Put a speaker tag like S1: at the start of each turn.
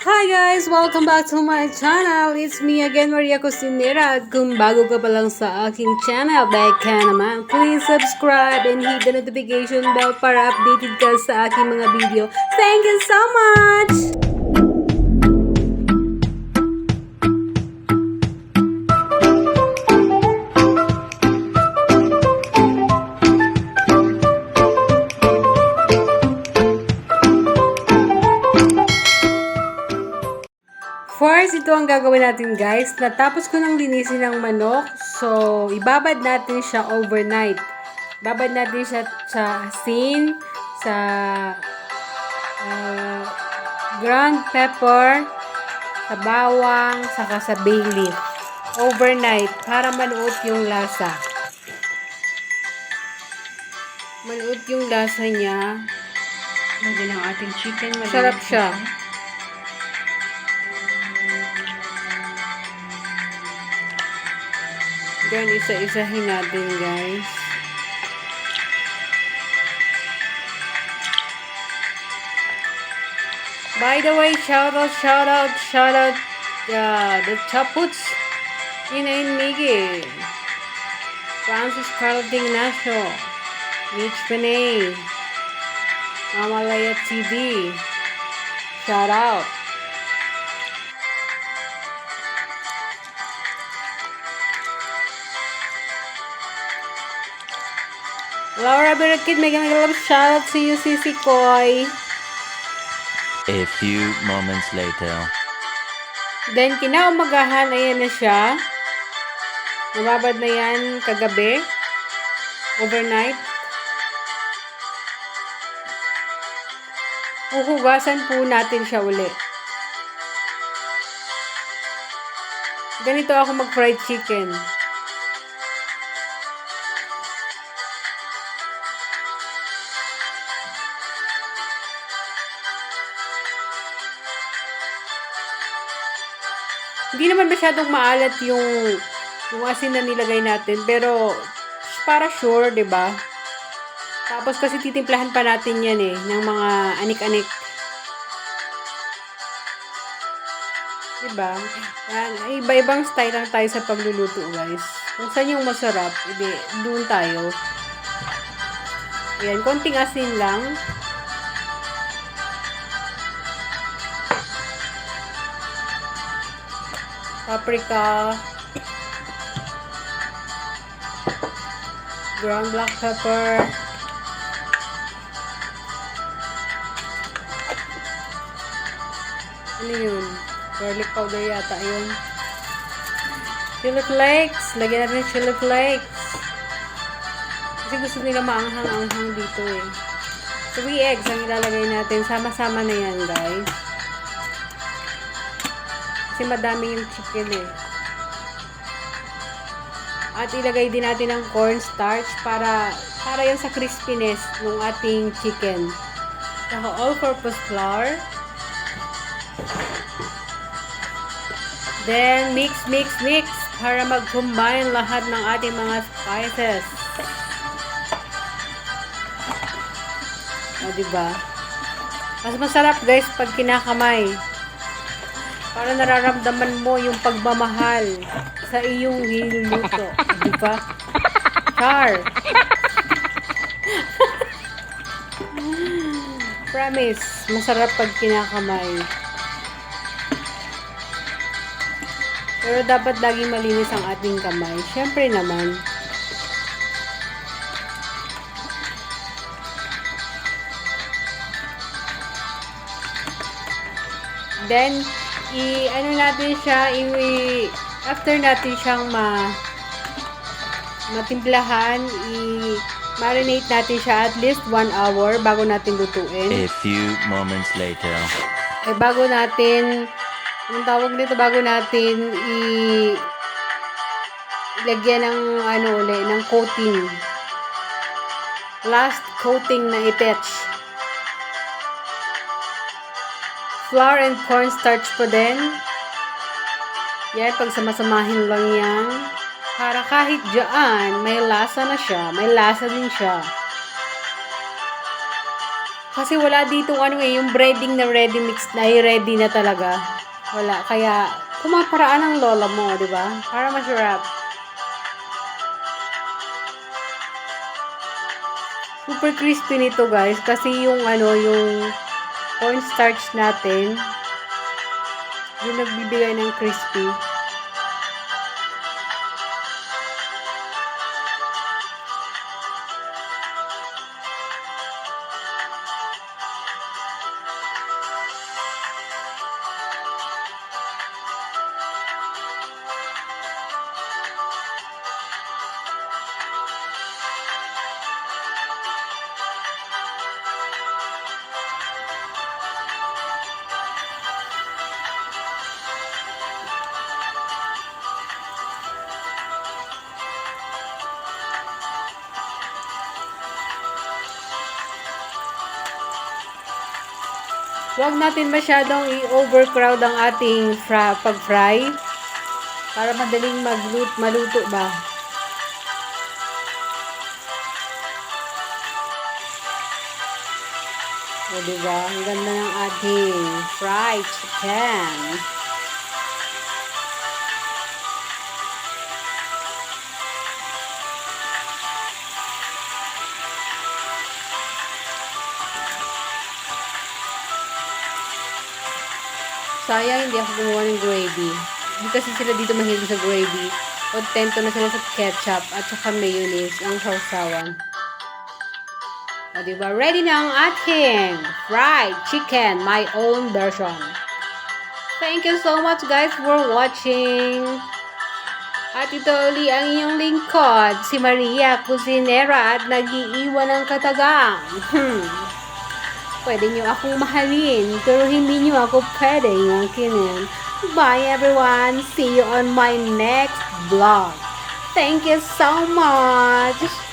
S1: Hi guys! Welcome back to my channel! It's me again, Isang Kusinera. At kung bago ka pa lang sa aking channel, baka naman, please subscribe and hit the notification bell para updated ka sa aking mga video. Thank you so much! First, ito ang gagawin natin guys. Natapos ko nang linisin ng manok. So, ibabad natin siya overnight. Ibabad natin siya sa asin, sa ground pepper, sa bawang, saka sa bay leaf. Overnight, para manuot yung lasa. Manuot yung lasa niya.
S2: Lagyan ng ating chicken.
S1: Sarap siya. Then, isa-isahin natin, guys. By the way, shout out, the Chaputs, Inain Miggy, Francis Carlos Ignacio, Mitch Panay, Mamalaya TV, shout out. Laura Berakid, may love shout out to you, Sisi Koy.
S3: A few moments later.
S1: Then, kinaumagahan, ayan na siya. Nababad na yan kagabi. Overnight. Huhugasan po natin siya uli. Ganito ako mag-fried chicken. Hindi naman masyadong maalat yung asin na nilagay natin, pero para sure, 'di ba? Tapos kasi titimplahan pa natin 'yan ng mga anik-anik. 'Di ba? Iba-ibang style lang tayo sa pagluluto, guys. Kung saan yung masarap, doon tayo. Ayan, konting asin lang. Paprika, ground black pepper, ano yun? Garlic powder yata yun. Chili flakes, lagyan natin yung chili flakes. Kasi gusto nila maanghang-anghang dito 3 eggs ang ilalagay natin. Sama-sama na yan, guys. Kasi madami yung chicken At ilagay din natin ang cornstarch para yan sa crispiness ng ating chicken. Saka all-purpose flour. Then, mix para mag-combine lahat ng ating mga spices. O, diba? Mas masarap, guys, pag kinakamay. Para nararamdaman mo yung pagmamahal sa iyong niluluto. Diba? Char! Promise, masarap pag kinakamay. Pero dapat laging malinis ang ating kamay. Siyempre naman. Then, after natin siyang matimplahan, i-marinate natin siya at least 1 hour bago natin lutuin.
S3: A few moments later.
S1: Bago natin ilagyan ng coating. Last coating na i-touch. Flour and cornstarch po din. Yan, pagsamasamahin lang yan. Para kahit dyan, may lasa na siya. May lasa din siya. Kasi wala dito yung breading na ready mix na ready na talaga. Wala. Kaya, kumaparaan ng lola mo, di ba? Para masarap. Super crispy nito guys. Kasi yung yung cornstarch natin, yung nagbibigay ng crispy. Huwag natin masyadong i-overcrowd ang ating pag-fry para madaling maluto ba. O diba? Ang ganda ng ating fried chicken. Sayang hindi ako gumawa ng gravy. Hindi kasi sila dito mahilig sa gravy. Kontento na sila sa ketchup at saka mayonnaise ang sausawan. O diba? Ready na ang ating fried chicken, my own version. Thank you so much guys for watching. At ito uli ang inyong lingkod, si Maria Kusinera at nag-iiwan ng katagang. Pwede nyo akong mahalin, pero hindi nyo ako pwedeng angkinin. Bye everyone! See you on my next vlog. Thank you so much!